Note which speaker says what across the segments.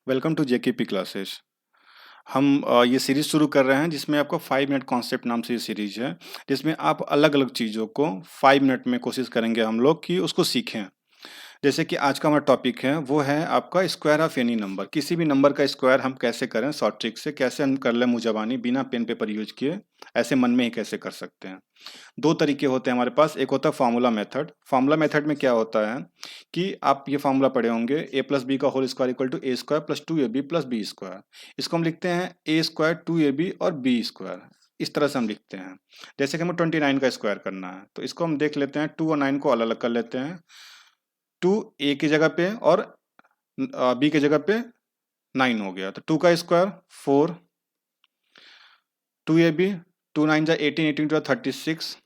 Speaker 1: Welcome to JKP classes. हम ये series शुरू कर रहे हैं जिसमें आपका 5 मिनट कॉन्सेप्ट नाम से ये सीरीज है, जिसमें आप अलग अलग चीज़ों को 5 मिनट में कोशिश करेंगे हम लोग कि उसको सीखें। जैसे कि आज का हमारा टॉपिक है वो है आपका स्क्वायर ऑफ एनी नंबर। किसी भी नंबर का स्क्वायर हम कैसे करें, शॉर्ट ट्रिक से कैसे हम कर लें, मुंह बिना पेन पेपर यूज किए, ऐसे मन में ही कैसे कर सकते हैं। दो तरीके होते हैं हमारे पास। एक होता है फार्मूला मेथड। फार्मूला मेथड में क्या होता है कि आप ये फार्मूला पढ़े होंगे, ए प्लस बी का whole square equal to a square plus 2ab plus b square. इसको हम लिखते हैं ए स्क्वायर 2ab और बी स्क्वायर। इस तरह से हम लिखते हैं। जैसे कि हमें 29 का स्क्वायर करना है तो इसको हम देख लेते हैं, 2 और 9 को अलग अलग कर लेते हैं। 2 ए की जगह पे और बी की जगह पे 9 हो गया, तो 2 का स्क्वायर 4, 2ab, 2 9 जा 18, 18 टू 36,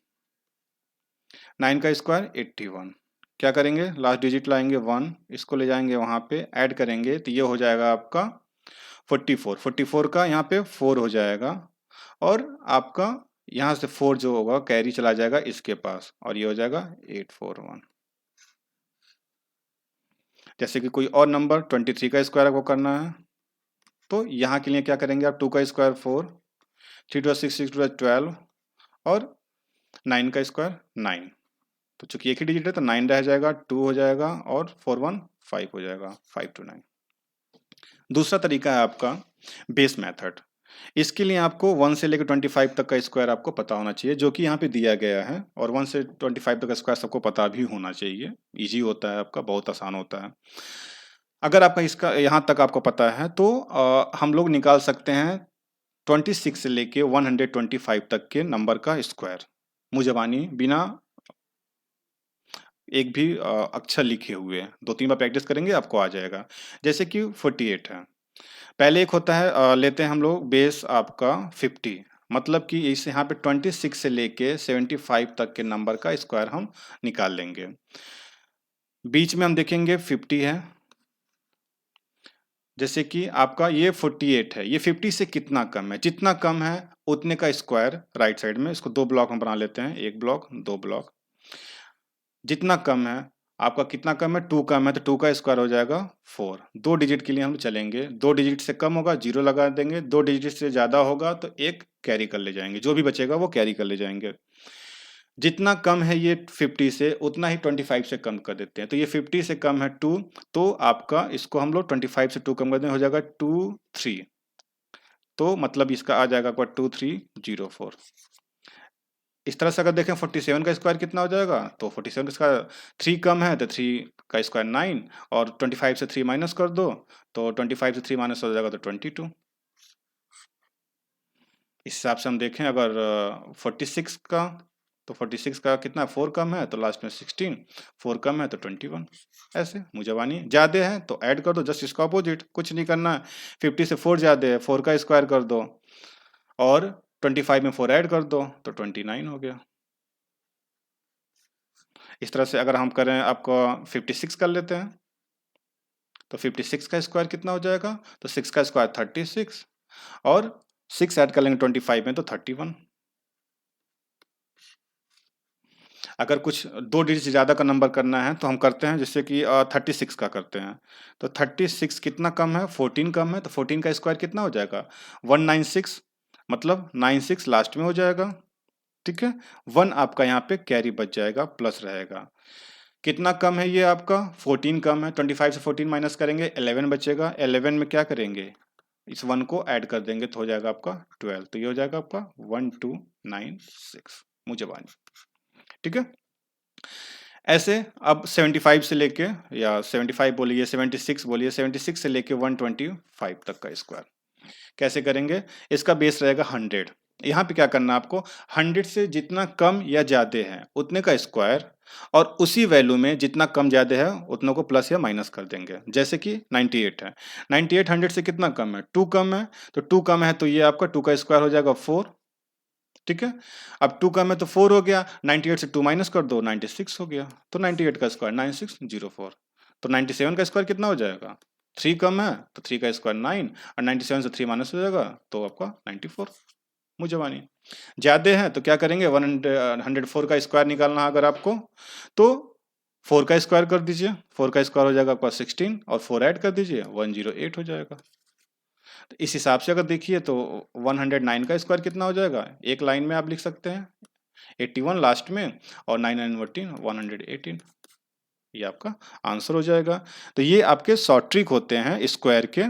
Speaker 1: 9 का स्क्वायर 81। क्या करेंगे, लास्ट डिजिट लाएंगे 1, इसको ले जाएंगे वहां पे ऐड करेंगे तो ये हो जाएगा आपका 44। 44 का यहाँ पे 4 हो जाएगा और आपका यहाँ से 4 जो होगा कैरी चला जाएगा इसके पास और ये हो जाएगा 841। जैसे कि कोई और नंबर 23 का स्क्वायर आपको करना है तो यहाँ के लिए क्या करेंगे आप, 2 का स्क्वायर 4, 3 टू 6, 6 टू 12 और 9 का स्क्वायर 9। तो चूंकि एक ही डिजिट है तो 9 रह जाएगा, 2 हो जाएगा और 4 1 5 हो जाएगा, 5 to 9। दूसरा तरीका है आपका बेस मेथड। इसके लिए आपको 1 से लेकर 25 तक का स्क्वायर आपको पता होना चाहिए, जो कि यहाँ पे दिया गया है। और 1 से 25 तक का स्क्वायर सबको पता भी होना चाहिए। इजी होता है आपका, बहुत आसान होता है। अगर आपका इसका यहाँ तक आपको पता है तो हम लोग निकाल सकते हैं 26 से लेके 125 तक के नंबर का स्क्वायर, मुंह बिना एक भी अक्षर लिखे हुए। 2 3 बार प्रैक्टिस करेंगे आपको आ जाएगा। जैसे कि 48 है, पहले एक होता है लेते हैं हम लोग बेस आपका 50, मतलब कि इस यहाँ पे 26 से लेके 75 तक के नंबर का स्क्वायर हम निकाल लेंगे। बीच में हम देखेंगे 50 है, जैसे कि आपका ये 48 है, ये 50 से कितना कम है, जितना कम है उतने का स्क्वायर राइट साइड में। इसको 2 ब्लॉक हम बना लेते हैं, 1 ब्लॉक 2 ब्लॉक। जितना कम है, आपका कितना कम है, 2 कम है तो 2 का स्क्वायर हो जाएगा 4। 2 डिजिट के लिए हम चलेंगे, 2 डिजिट से कम होगा 0 लगा देंगे, 2 डिजिट से ज़्यादा होगा तो एक कैरी कर ले जाएंगे, जो भी बचेगा वो कैरी कर ले जाएंगे। जितना कम है ये 50 से उतना ही 25 से कम कर देते हैं। तो ये 50 से कम है 2, तो आपका इसको हम लोग 25 से 2 कम कर दें, हो जाएगा 2 3। तो मतलब इसका आ जाएगा आपका 2304। इस तरह से अगर देखें 47 का स्क्वायर कितना हो जाएगा, तो 47 का स्क्वायर 3 कम है तो 3 का स्क्वायर 9 और 25 से 3 माइनस कर दो तो 25 से 3 माइनस हो जाएगा तो 22। इस हिसाब से हम देखें अगर 46 का, तो 46 का कितना 4 कम है तो लास्ट में 16, 4 कम है तो 21। ऐसे मुजवानी ज़्यादा है तो ऐड कर दो, जस्ट इसका अपोजिट, कुछ नहीं करना है। 50 से 4 ज़्यादा है, 4 का स्क्वायर कर दो और 25 में 4 ऐड कर दो तो 29 हो गया। इस तरह से अगर हम करें आपको 56 कर लेते हैं तो 56 का स्क्वायर कितना हो जाएगा, तो 6 का स्क्वायर 36 और 6 ऐड कर लेंगे 25 में तो 31। अगर कुछ 2 डिजिट से ज़्यादा का नंबर करना है तो हम करते हैं, जैसे कि 36 का करते हैं। तो 36 कितना कम है, 14 कम है तो 14 का स्क्वायर कितना हो जाएगा 196, मतलब 96 लास्ट में हो जाएगा। ठीक है, 1 आपका यहाँ पे कैरी बच जाएगा, प्लस रहेगा। कितना कम है ये आपका 14 कम है, 25 से 14 माइनस करेंगे 11 बचेगा। 11 में क्या करेंगे, इस 1 को ऐड कर देंगे तो हो जाएगा आपका 12। तो ये हो जाएगा आपका 1296 मुझबानी। ठीक है, ऐसे अब 75 से लेके, या 75 बोलिए 76 बोलिए, 76 से लेके 125 तक का स्क्वायर कैसे करेंगे। इसका बेस रहेगा 100। यहाँ पे क्या करना है आपको, 100 से जितना कम या ज्यादा है उतने का स्क्वायर और उसी वैल्यू में जितना कम ज्यादा है उतनों को प्लस या माइनस कर देंगे। जैसे कि 98 है, 98 100 से कितना कम है, 2 कम है, तो 2 कम है तो ये आपका 2 का स्क्वायर हो जाएगा 4। ठीक है, अब 2 कम है तो 4 हो गया, 98 से 2 माइनस कर दो 96 हो गया, तो 98 का स्क्वायर 9604। तो 97 का स्क्वायर कितना हो जाएगा, 3 कम है तो 3 का स्क्वायर 9 और 97 से 3 माइनस हो जाएगा तो आपका 94 मुझवानी। ज्यादा है तो क्या करेंगे, 104 का स्क्वायर निकालना है अगर आपको, तो 4 का स्क्वायर कर दीजिए, 4 का स्क्वायर हो जाएगा आपका 16 और 4 ऐड कर दीजिए 108 हो जाएगा। तो इस हिसाब से अगर देखिए तो 109 का स्क्वायर कितना हो जाएगा, एक लाइन में आप लिख सकते हैं 81 लास्ट में और 9 9 14 118, ये आपका आंसर हो जाएगा। तो ये आपके शॉर्ट ट्रिक होते हैं स्क्वायर के,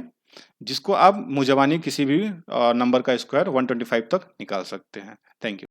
Speaker 1: जिसको आप मुंह ज़बानी किसी भी नंबर का स्क्वायर 125 तक निकाल सकते हैं। Thank you.